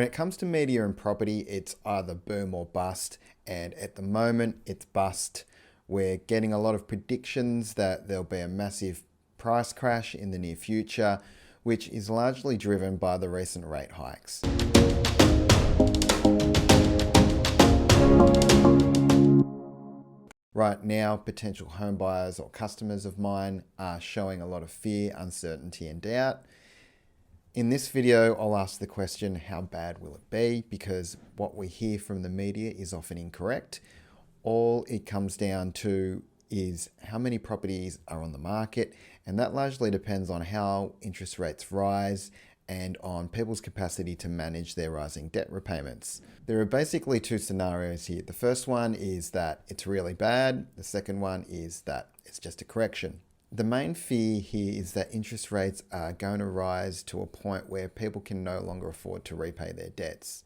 When it comes to media and property, it's either boom or bust, and at the moment it's bust. We're getting a lot of predictions that there'll be a massive price crash in the near future, which is largely driven by the recent rate hikes. Right now, potential home buyers or customers of mine are showing a lot of fear, uncertainty, and doubt. In this video, I'll ask the question, how bad will it be? Because what we hear from the media is often incorrect. All it comes down to is how many properties are on the market, and that largely depends on how interest rates rise and on people's capacity to manage their rising debt repayments. There are basically two scenarios here. The first one is that it's really bad. The second one is that it's just a correction. The main fear here is that interest rates are going to rise to a point where people can no longer afford to repay their debts.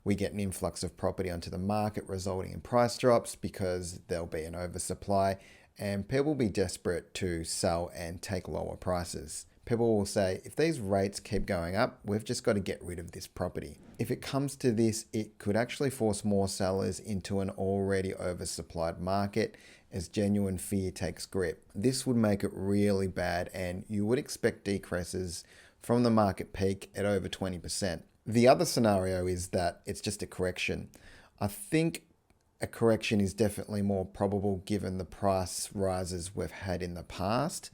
We get an influx of property onto the market, resulting in price drops because there'll be an oversupply, and people will be desperate to sell and take lower prices. People will say, if these rates keep going up, we've just got to get rid of this property. If it comes to this, it could actually force more sellers into an already oversupplied market as genuine fear takes grip. This would make it really bad, and you would expect decreases from the market peak at over 20%. The other scenario is that it's just a correction. I think a correction is definitely more probable given the price rises we've had in the past.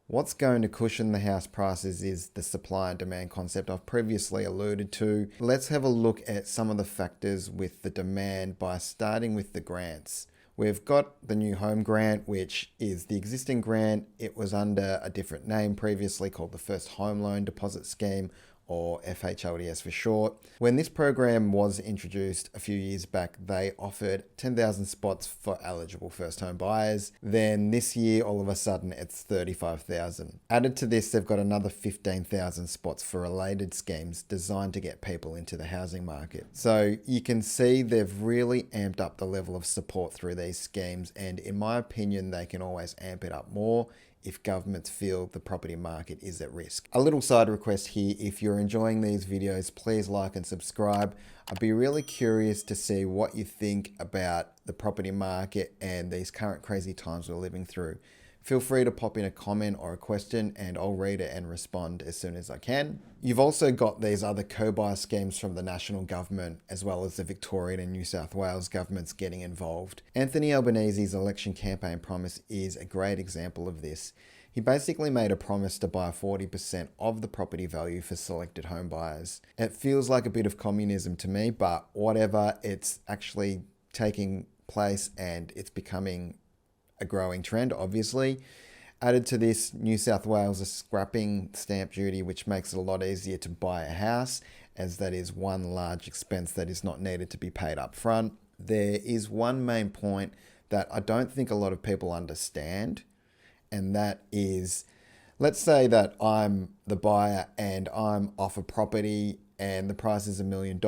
What's going to cushion the house prices is the supply and demand concept I've previously alluded to. Let's have a look at some of the factors with the demand by starting with the grants. We've got the new home grant, which is the existing grant. It was under a different name previously called the First Home Loan Deposit Scheme, or FHLDS for short. When this program was introduced a few years back, they offered 10,000 spots for eligible first home buyers. Then this year, all of a sudden, it's 35,000. Added to this, they've got another 15,000 spots for related schemes designed to get people into the housing market. So you can see they've really amped up the level of support through these schemes, and in my opinion, they can always amp it up more if governments feel the property market is at risk. A little side request here, if you're enjoying these videos, please like and subscribe. I'd be really curious to see what you think about the property market and these current crazy times we're living through. Feel free to pop in a comment or a question and I'll read it and respond as soon as I can. You've also got these other co-buy schemes from the national government, as well as the Victorian and New South Wales governments getting involved. Anthony Albanese's election campaign promise is a great example of this. He basically made a promise to buy 40% of the property value for selected home buyers. It feels like a bit of communism to me, but whatever, it's actually taking place and it's becoming a growing trend, obviously. Added to this, New South Wales is scrapping stamp duty, which makes it a lot easier to buy a house, as that is one large expense that is not needed to be paid up front. There is one main point that I don't think a lot of people understand, and that is, let's say that I'm the buyer and I'm off a property and the price is $1 million.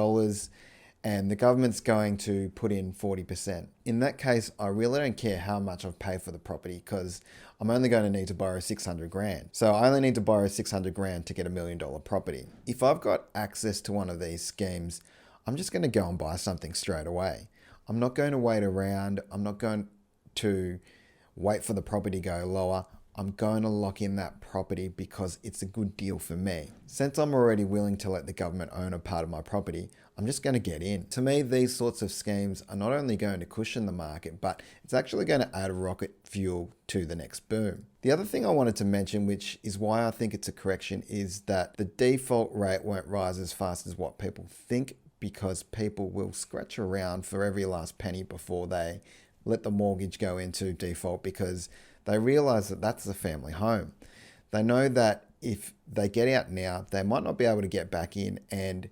And the government's going to put in 40%. In that case, I really don't care how much I've paid for the property because I'm only going to need to borrow 600 grand. So I only need to borrow 600 grand to get $1 million property. If I've got access to one of these schemes, I'm just going to go and buy something straight away. I'm not going to wait around. I'm not going to wait for the property to go lower. I'm going to lock in that property because it's a good deal for me. Since I'm already willing to let the government own a part of my property, I'm just going to get in. To me, these sorts of schemes are not only going to cushion the market, but it's actually going to add rocket fuel to the next boom. The other thing I wanted to mention, which is why I think it's a correction, is that the default rate won't rise as fast as what people think, because people will scratch around for every last penny before they let the mortgage go into default, because they realize that that's the family home. They know that if they get out now, they might not be able to get back in and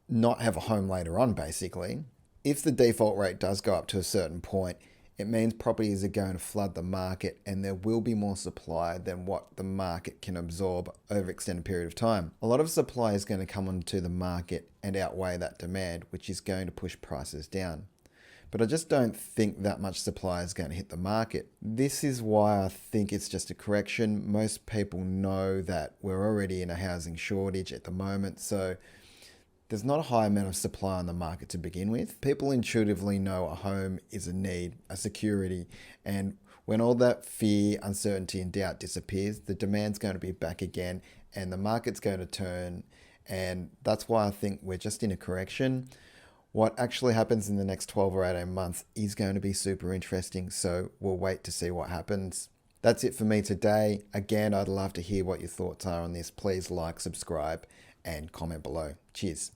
not have a home later on, basically. If the default rate does go up to a certain point, it means properties are going to flood the market and there will be more supply than what the market can absorb over an extended period of time. A lot of supply is going to come onto the market and outweigh that demand, which is going to push prices down. But I just don't think that much supply is going to hit the market. This is why I think it's just a correction. Most people know that we're already in a housing shortage at the moment, so there's not a high amount of supply on the market to begin with. People intuitively know a home is a need, a security, and when all that fear, uncertainty, and doubt disappears, the demand's going to be back again and the market's going to turn. And that's why I think we're just in a correction. What actually happens in the next 12 or 18 months is going to be super interesting. So we'll wait to see what happens. That's it for me today. Again, I'd love to hear what your thoughts are on this. Please like, subscribe, and comment below. Cheers.